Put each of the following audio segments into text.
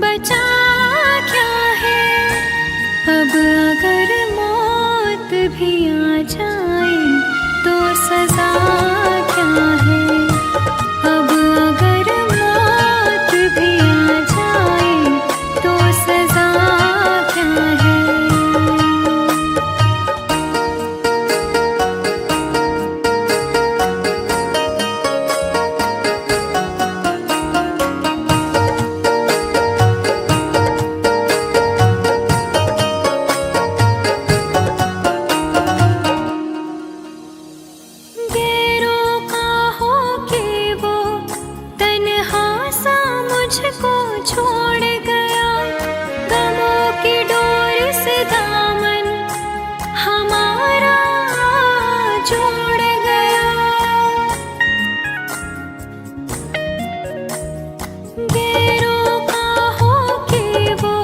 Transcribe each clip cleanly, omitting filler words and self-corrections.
बचा क्या है। अब अगर मौत भी आ जाए तो सजा क्या है। अब अगर मौत भी आ जाए तो सजा क्या है। मुझको छोड़ गया, गमों की डोर से दामन हमारा जोड़ गया। गैरों का हो के वो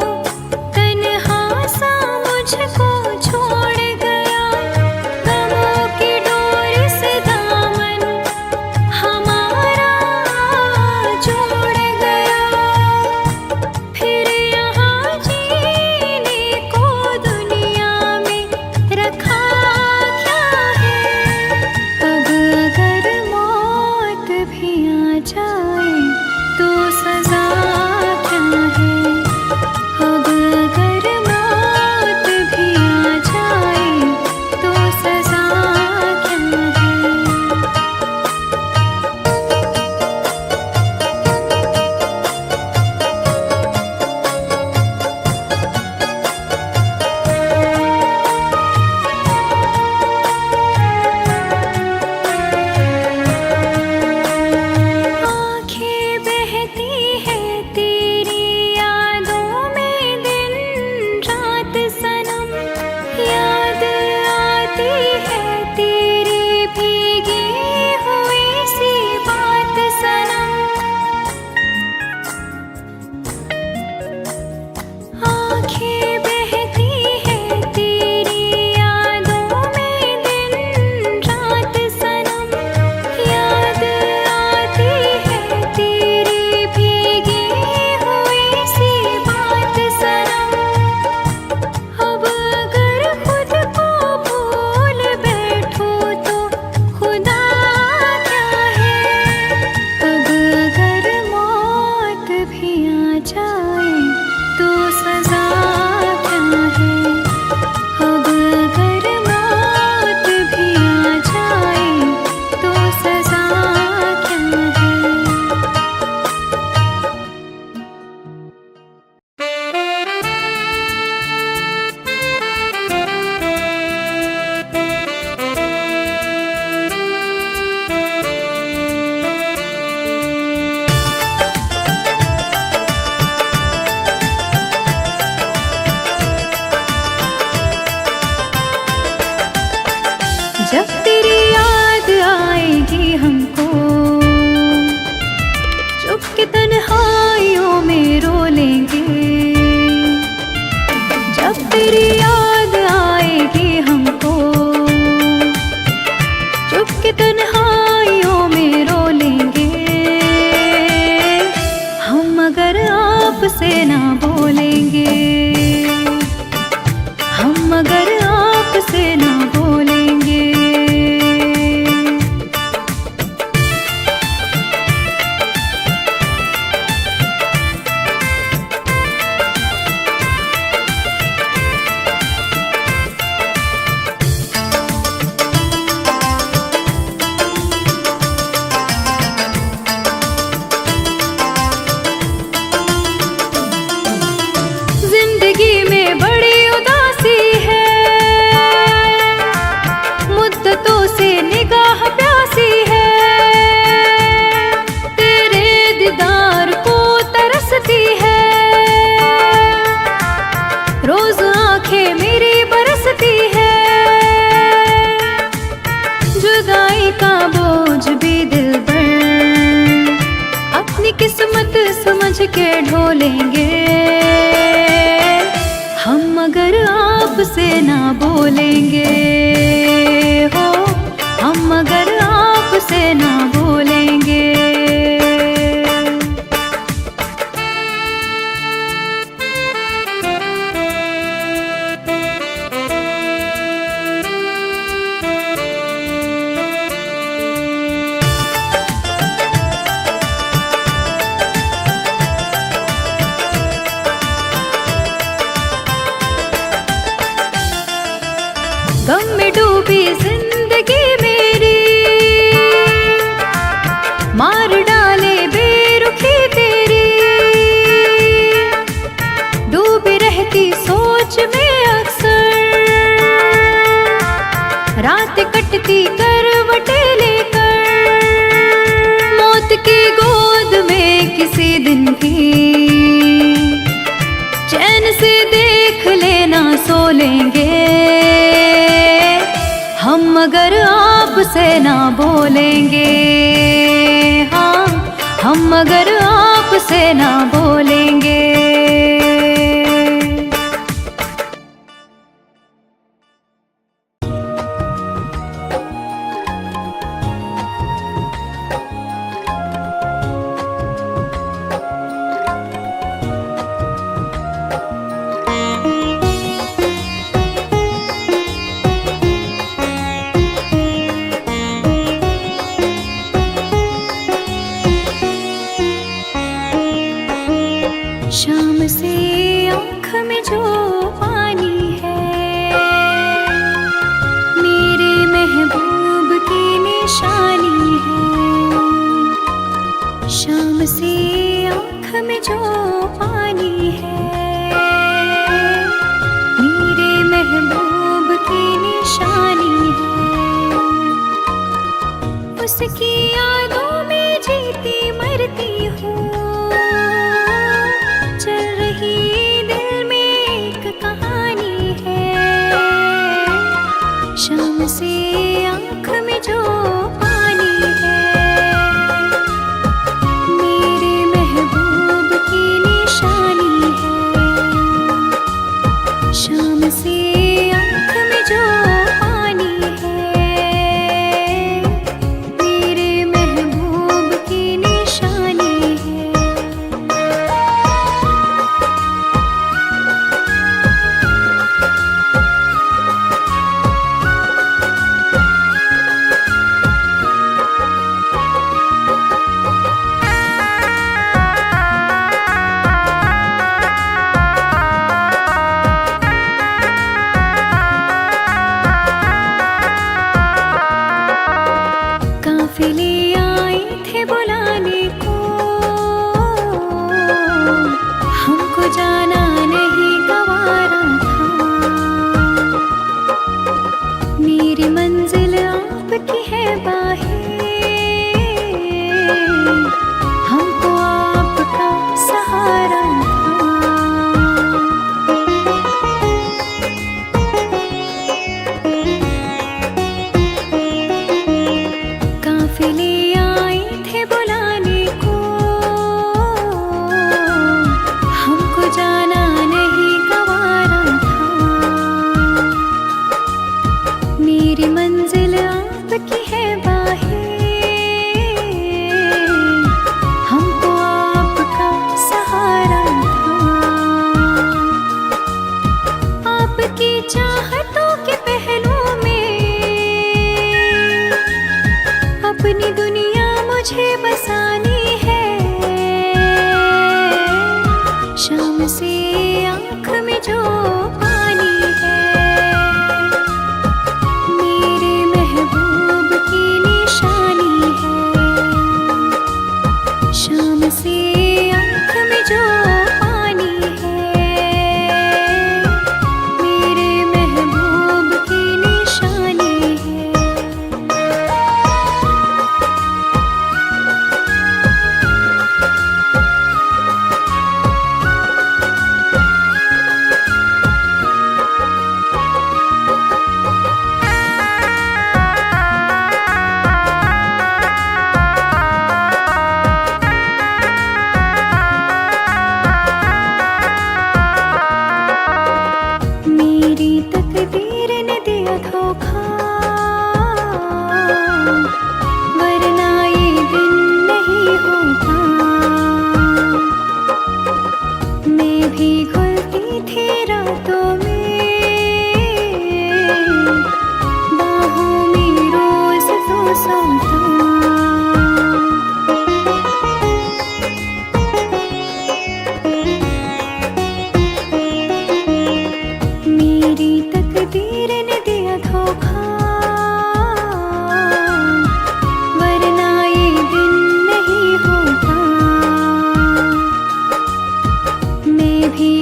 तन्हा सा मुझको छोड़ गया, गमों की डोर से दामन हमारा जोड़ गया। फिर यहाँ जीने को दुनिया में रखा क्या है। अब अगर मौत भी आ जाए तो सजा क्या है। अब अगर मौत भी आ जाए तो सजा क्या है। आँखें बहती है तेरी यादों में दिन रात सनम, याद आती है तेरी भीगी हुई सी बात सनम। आँखें बहती है तेरी यादों में दिन रात सनम, याद आती है तेरी भीगी हुई सी बात सनम। अब अगर खुद को भूल बैठूं तो खुदा क्या है। अब अगर मौत भी आ जाए तो सजा क्या है। अब अगर मौत भी आ जाए तो सजा क्या है। जब तेरी याद आएगी हमको, चुप के तन्हाइयों में रो लेंगे। जब तेरी याद आएगी हमको, चुप के तन्हाइयों में रो लेंगे। हम अगर आपसे ना बोलेंगे, हम अगर आपसे ना बोलेंगे। जिंदगी में बड़ी उदासी है, मुद्दतों से निगाह प्यासी है। तेरे दीदार को तरसती है, रोज आंखें मेरी बरसती है। जुदाई का बोझ भी दिल पर अपनी किस्मत समझ के ढोलेंगे। हम अगर आपसे ना बोलेंगे हो, हम अगर आपसे ना बोलेंगे। बोलेंगे हम मगर आपसे ना बोलेंगे। हाँ, हम मगर आपसे ना बोलेंगे। शाम से आँख में जो पानी है मेरे महबूब की निशानी है। शाम से आँख में जो पानी है मेरे महबूब की निशानी है। उसकी यादों में जीती मरती हूँ, चल रही दिल में एक कहानी है। शाम से आँख में जो पानी है मेरे महबूब की निशानी है। शाम से आँख में जो पानी है मेरे महबूब की निशानी है। काफिले आए थे बुलाने को, हमको जाना नहीं गवारा था। मेरी मंजिल आपकी है बाहें, हमको आपका सहारा था। काफिले आए थे बुलाने को, हमको जाना नहीं गवारा था। मेरी मंजिल आपकी है बाहें, हमको आपका सहारा था। आपकी चाहतों के पहलू में अपनी दुनिया मुझे बसानी है। शाम से आँख में जो पानी है मेरे महबूब की निशानी है। शाम से आँख में जो पानी है मेरे महबूब की निशानी है। मेरी तकदीर ने दिया धोखा, वरना ये दिन नहीं होता। मैं भी घुलती थी रातों में, बाहों में रोज तो सोता। मेरी तकदीर ने दिया धोखा, वरना ये दिन नहीं होता। मैं भी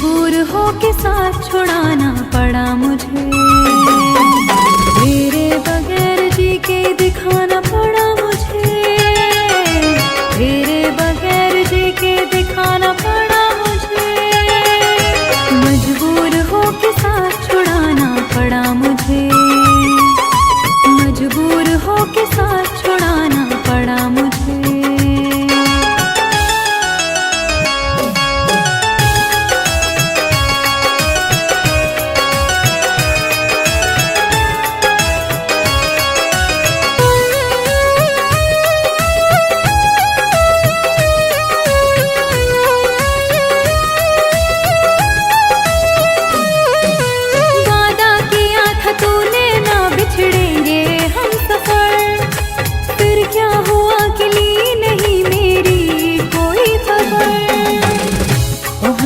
मजबूर हो के साथ छुड़ाना पड़ा मुझे। तेरे बगैर जी के दिखाना पड़ा मुझे। तेरे बगैर जी के दिखाना पड़ा मुझे। मजबूर हो के साथ छुड़ाना पड़ा मुझे। मजबूर हो के साथ छुड़ाना पड़ा मुझे।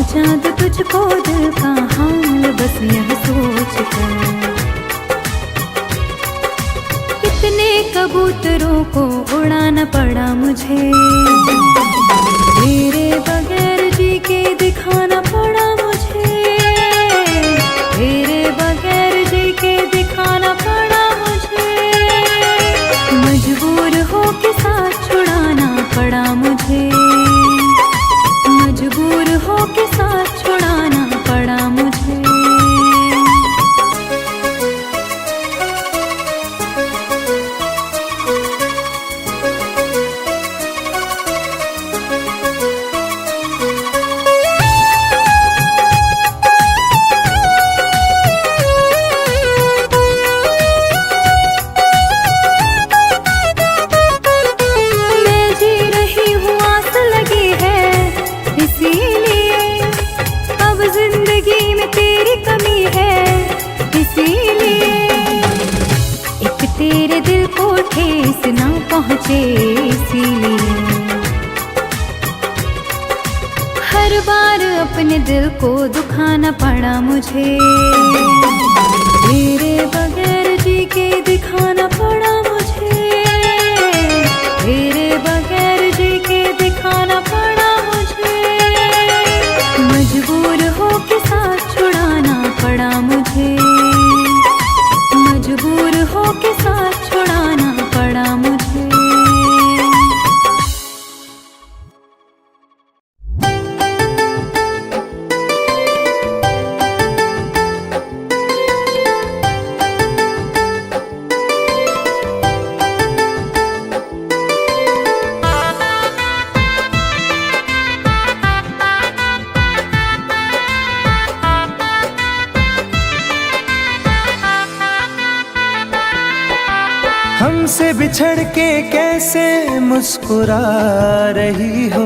चाँद तुझको दिल का हाल बस यह सोच कर। कितने कबूतरों को उड़ाना पड़ा मुझे। तेरे बगैर जी के दिखाना पड़ा मुझे। तेरे बगैर जी के दिखाना पड़ा मुझे। मजबूर हो के साथ छुड़ाना पड़ा मुझे। मजबूर हो के साथ छुड़ाना पड़ा मुझे। मैं जी रही हूँ आस लगी है इसीलिए। अब जिंदगी में तेरी कमी है इसीलिए। एक तेरे दिल को ठेस ना पहुँचे इसीलिए। हर बार अपने दिल को दुखाना पड़ा मुझे। तेरे बगैर जी के दिखाना पड़ा मुझे। तेरे बगैर जी के दिखाना पड़ा मुझे। मजबूर हो के साथ छुड़ाना पड़ा मुझे। मजबूर हो के साथ छुड़ाना पड़ा मुझे। हमसे बिछड़ के कैसे मुस्कुरा रही हो।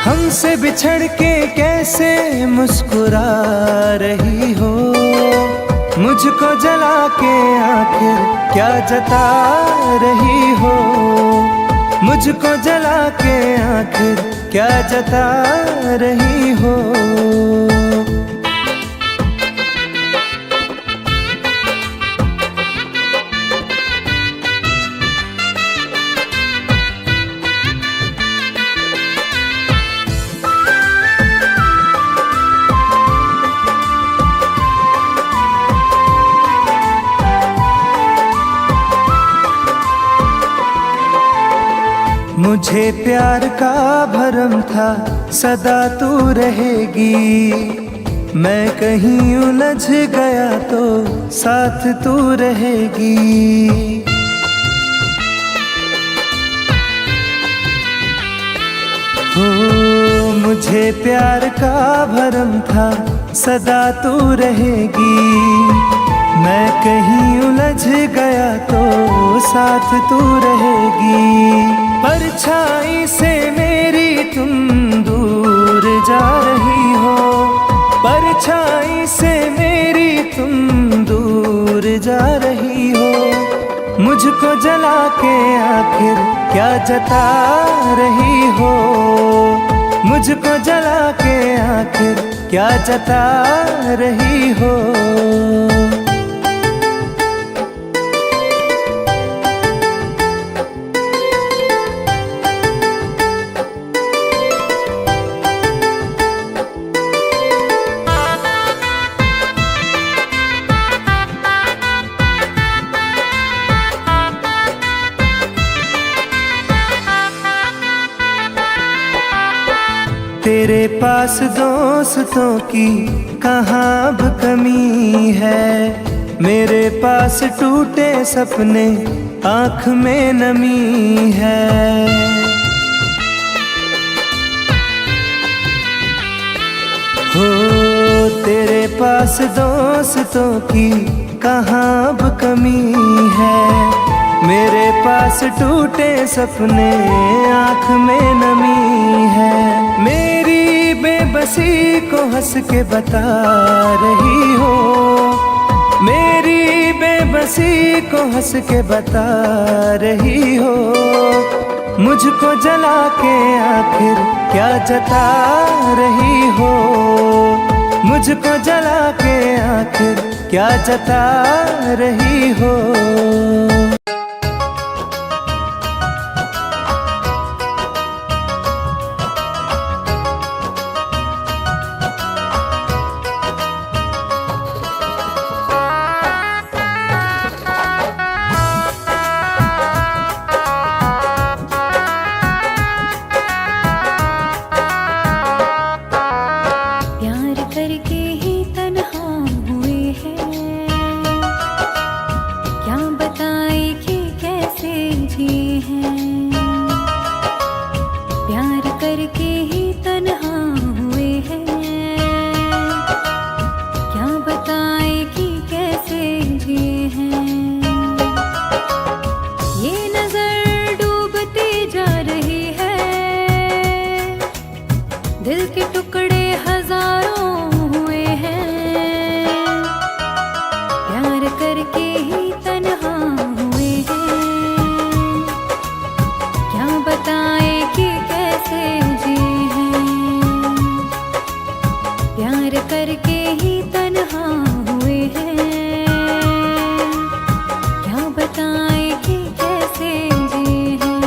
हमसे बिछड़ के कैसे मुस्कुरा रही हो। मुझको जला के आखिर क्या जता रही हो। मुझको जला के आखिर क्या जता रही हो। मुझे प्यार का भरम था सदा तू रहेगी। मैं कहीं उलझ गया तो साथ तू रहेगी। हो मुझे प्यार का भरम था सदा तू रहेगी। मैं कहीं उलझ गया तो साथ तू रहेगी। परछाई से मेरी तुम दूर जा रही हो। परछाई से मेरी तुम दूर जा रही हो। मुझको जला के आखिर क्या जता रही हो। मुझको जला के आखिर क्या जता रही हो। तेरे पास दोस्तों की कहाँ अब कमी है, मेरे पास टूटे सपने आँख में नमी है। हो तेरे पास दोस्तों की कहाँ अब कमी है, मेरे पास टूटे सपने आँख में नमी है। मेरी बेबसी को हंस के बता रही हो, मेरी बेबसी को हंस के बता रही हो, मुझको जला के आखिर क्या जता रही हो, मुझको जला के आखिर क्या जता रही हो। करके ही तन्हा हुए हैं, क्या बताए कि कैसे जिए हैं। प्यार करके ही तन्हा हुए हैं, क्या बताए कि कैसे जिए हैं। ये नजर डूबती जा रही है, दिल के टुकड़े हजारों करके ही तन्हा हुए हैं, क्या बताए कि कैसे जिए हैं। प्यार करके ही तन्हा हुए हैं, क्या बताए कि कैसे जिए हैं।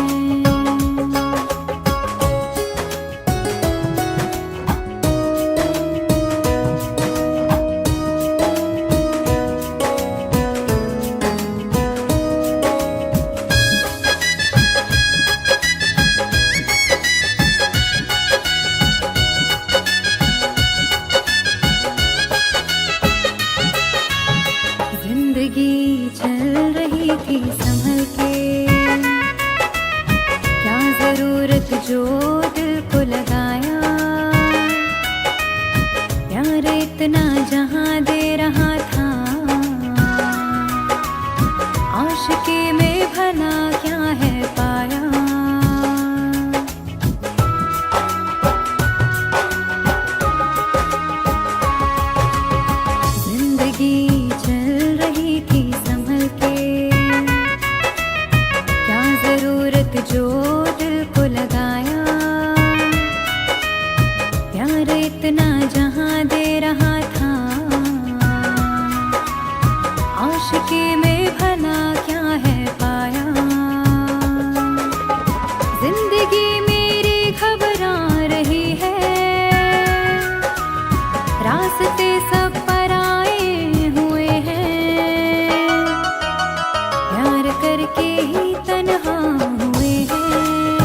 जिंदगी चल रही थी संभल के, क्या जरूरत जो दिल को लगाया। प्यार इतना जहां दे रहा था, आशिकी में भला क्या है पाया। जिंदगी चल रही थी संभल के, क्या जरूरत जो दिल को लगाया। प्यार इतना जहां दे रहा था, आशिकी में भला क्या है पाया। जिंदगी मेरी घबरा रही है, रास्ते सब पराए हुए हैं। प्यार करके ही तन्हा हुए हैं,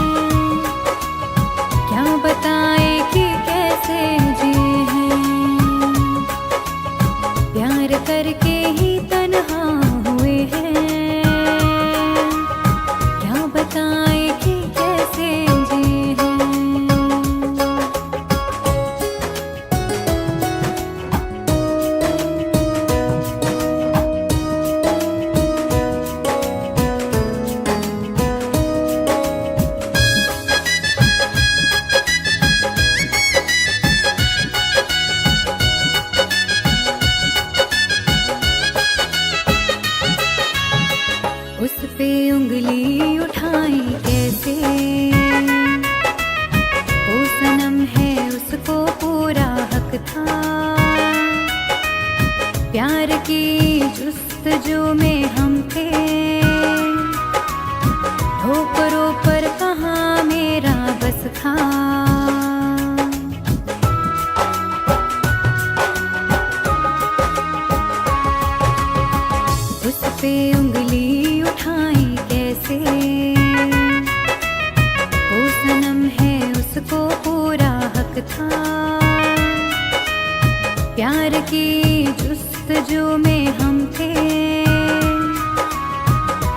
जो में हम थे,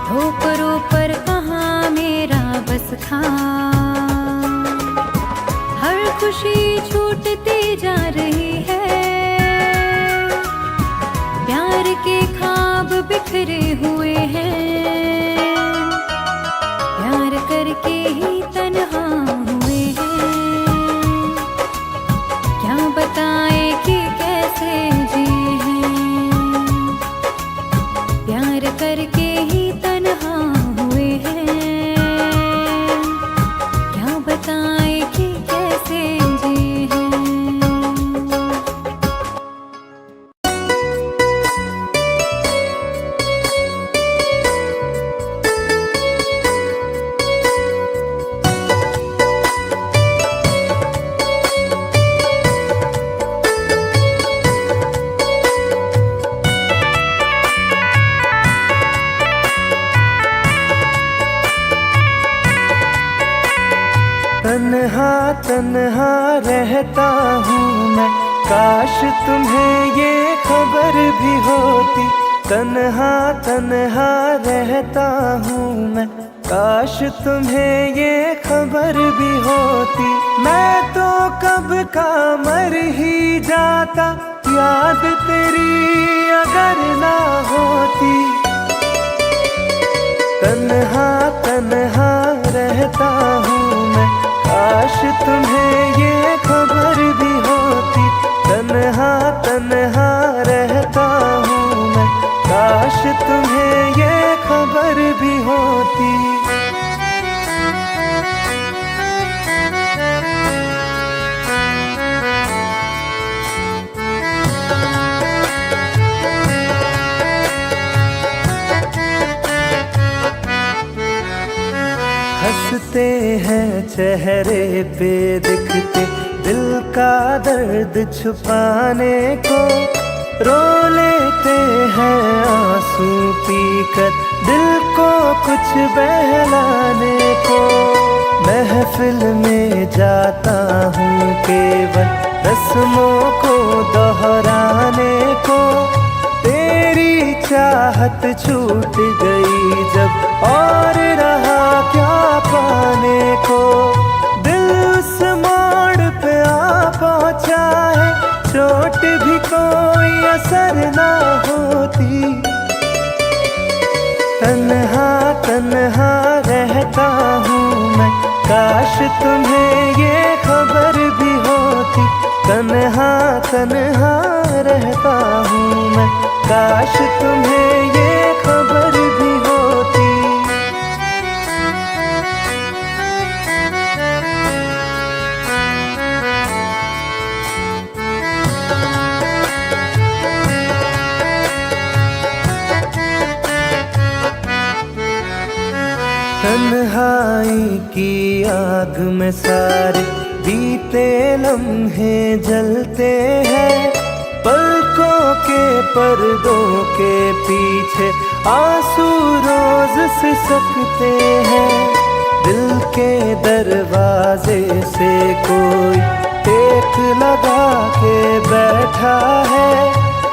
ठोकरों पर कहाँ मेरा बस था। हर खुशी छूटती जा रही है, प्यार के ख्वाब बिखरे हुए हैं, प्यार करके ही तन्हा हुए हैं। क्या बताएं कि कैसे जिए हैं, प्यार करके ही तन्हा हुए हैं। क्या बताएं कि कैसे जिए हैं। तन्हा तन्हा रहता हूँ मैं, काश तुम्हें ये खबर भी होती। तन्हा तन्हा रहता हूँ मैं, काश तुम्हें ये खबर भी होती। मैं तो कब का मर ही जाता, याद तेरी अगर ना होती। तन्हा तन्हा रहता हूँ मैं, काश तुम्हें ये खबर भी होती। तन्हा तन्हा रहता हूँ मैं, काश तुम्हें ये खबर भी होती। हंसते हैं चेहरे पे दिखते, दिल का दर्द छुपाने को। रो लेते हैं आंसू पीकर, दिल को कुछ बहलाने को। महफिल में जाता हूँ केवल रस्मों को दोहराने को। तेरी चाहत छूट गई जब, और रहा क्या पाने को। दिल उस मोड़ पे आ पहुँचा है, चोट भी कोई असर ना होती। तन्हा तन्हा रहता हूँ मैं, काश तुम्हें ये खबर भी होती। तन्हा तन्हा रहता हूँ मैं, काश तुम्हें ये खबर भी होती। तन्हाई की आग में सारे बीते लम्हे जलते हैं। पलकों के पर्दों के पीछे आंसू रोज सिसकते हैं। दिल के दरवाजे से कोई टेक लगा के बैठा है।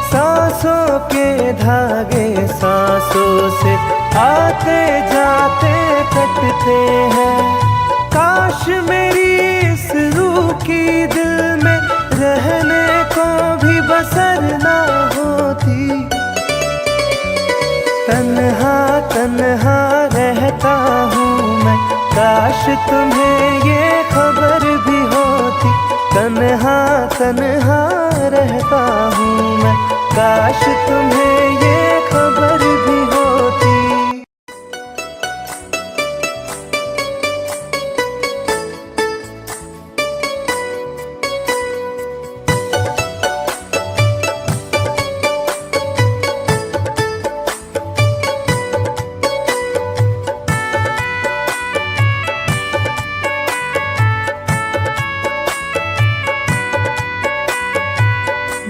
सांसों के धागे सांसों से आते जाते कटते हैं। काश मेरी इस रूह की दिल में रहने को भी बसर ना होती। तन्हा तन्हा रहता हूँ मैं, काश तुम्हें ये खबर भी होती। तन्हा तन्हा रहता हूँ मैं, काश तुम्हें ये खबर भी होती।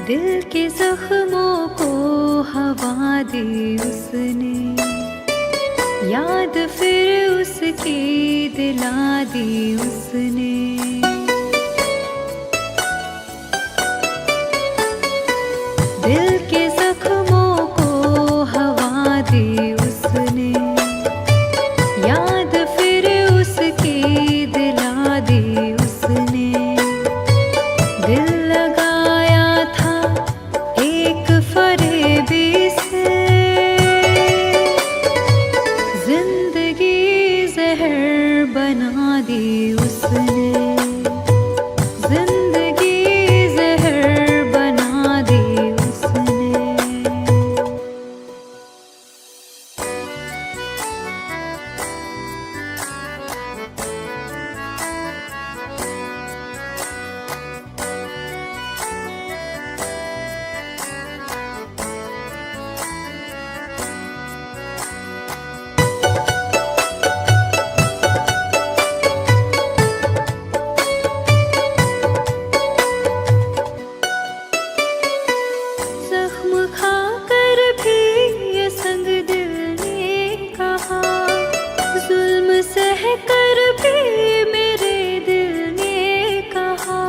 दिल के जख्मों को हवा दी उसने, याद फिर उसकी दिला दी उसने। दिल के जख्म दी उसने, जिंदगी जहर बना दी उसने। जख्म खाकर भी ये संग दिल ने कहा, जुल्म सह कर भी मेरे दिल ने कहा।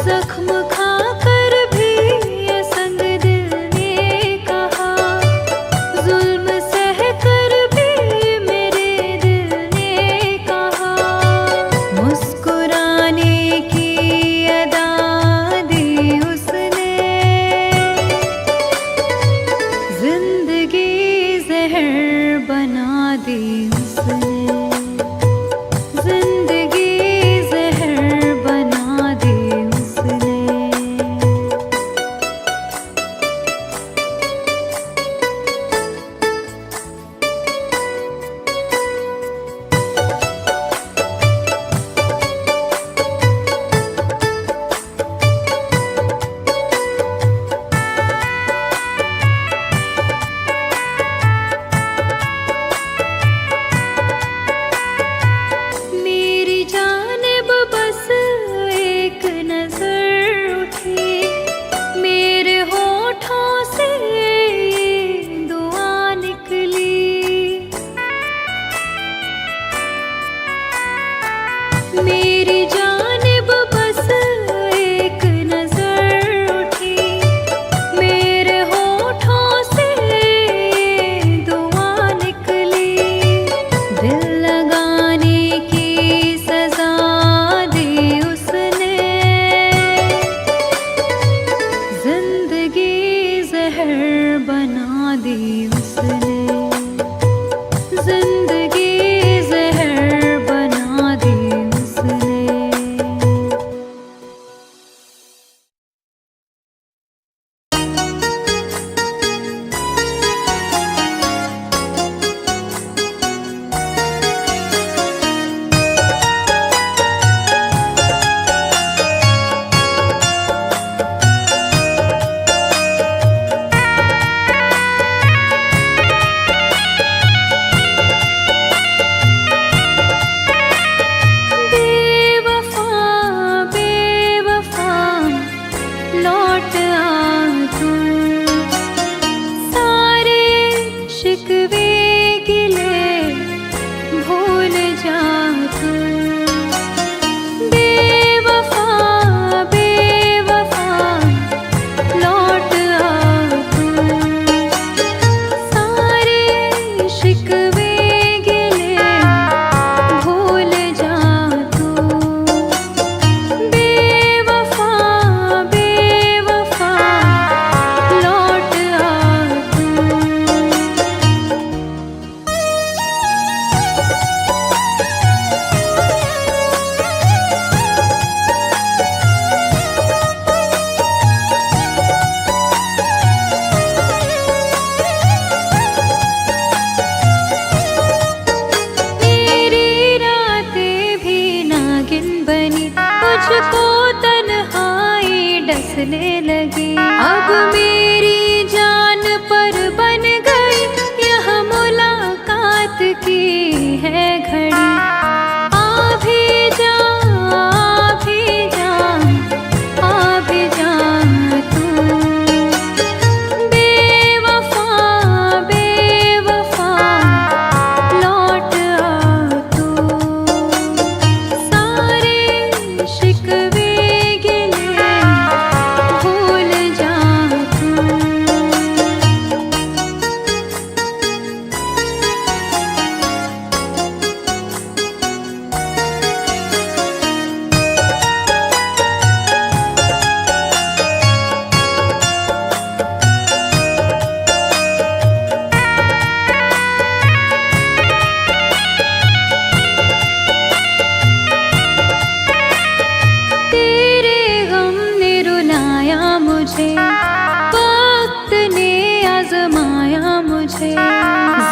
जख्म खाकर भी ये संग दिल ने कहा, जुल्म सह कर भी मेरे दिल ने कहा। मुस्कुराने की अदा दी उसने, जिंदगी जहर बना दी उसने, जिंदगी जहर बना दी उसने।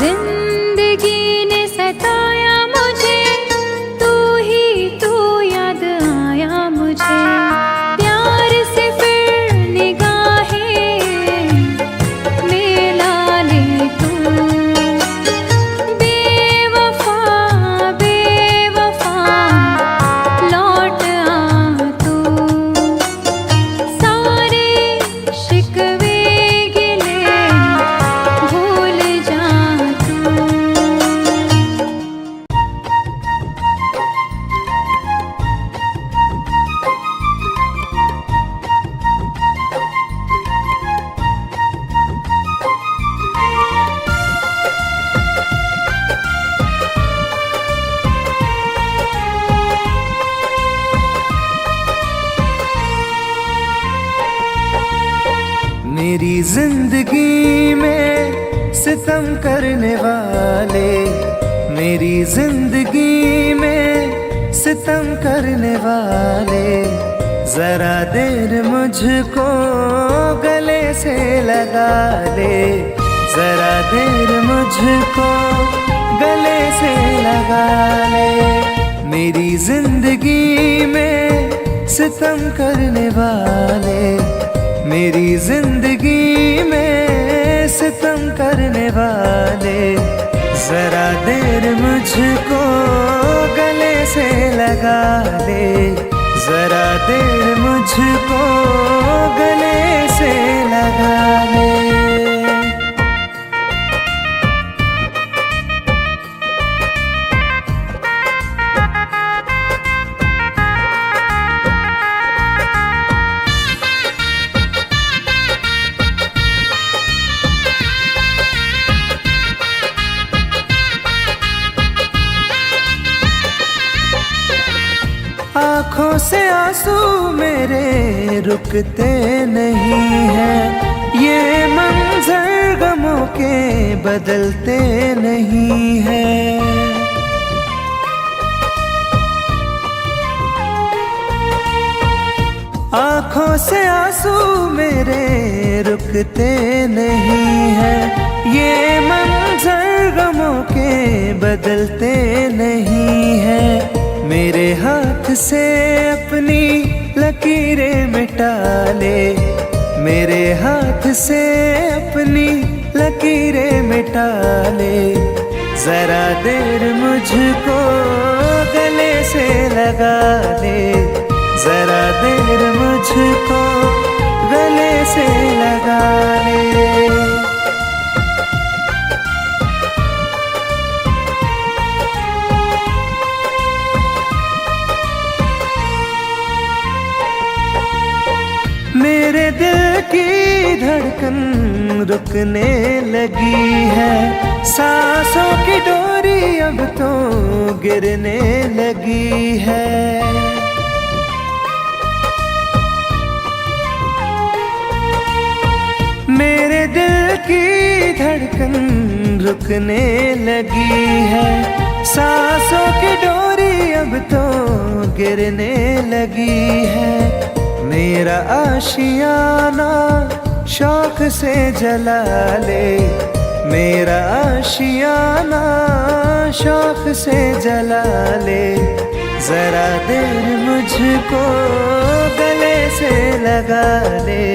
जिंदगी ने सताया मुझे, तू ही तू याद आया मुझे। प्यार से फिर निगाहें मिला ले तू, बेवफा बेवफा लौट आ तू। सारे शिकवे गिले भूल जा तू। मेरी जिंदगी में सितम करने वाले, मेरी जिंदगी में सितम करने वाले, जरा देर मुझको गले से लगा ले, जरा देर मुझको गले से लगा ले। मेरी जिंदगी में सितम करने वाले, मेरी जिंदगी में सितम करने वाले, जरा देर मुझको गले से लगा ले, जरा देर मुझको गले से लगा ले। आँखों से आंसू मेरे रुकते नहीं हैं, ये मंजर गमों के बदलते नहीं हैं। आँखों से आंसू मेरे रुकते नहीं हैं, ये मंजर गमों के बदलते नहीं हैं। मेरे हाथ से अपनी लकीरें मिटा ले, मेरे हाथ से अपनी लकीरें मिटा ले, जरा देर मुझको गले से लगा ले, जरा देर मुझको गले से लगा ले। मेरे दिल की धड़कन रुकने लगी है, सांसों की डोरी अब तो गिरने लगी है। मेरे दिल की धड़कन रुकने लगी है, सांसों की डोरी अब तो गिरने लगी है। मेरा आशियाना शौक से जला ले, मेरा आशियाना शौक से जला ले, जरा देर मुझको गले से लगा ले,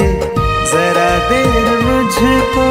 जरा देर मुझको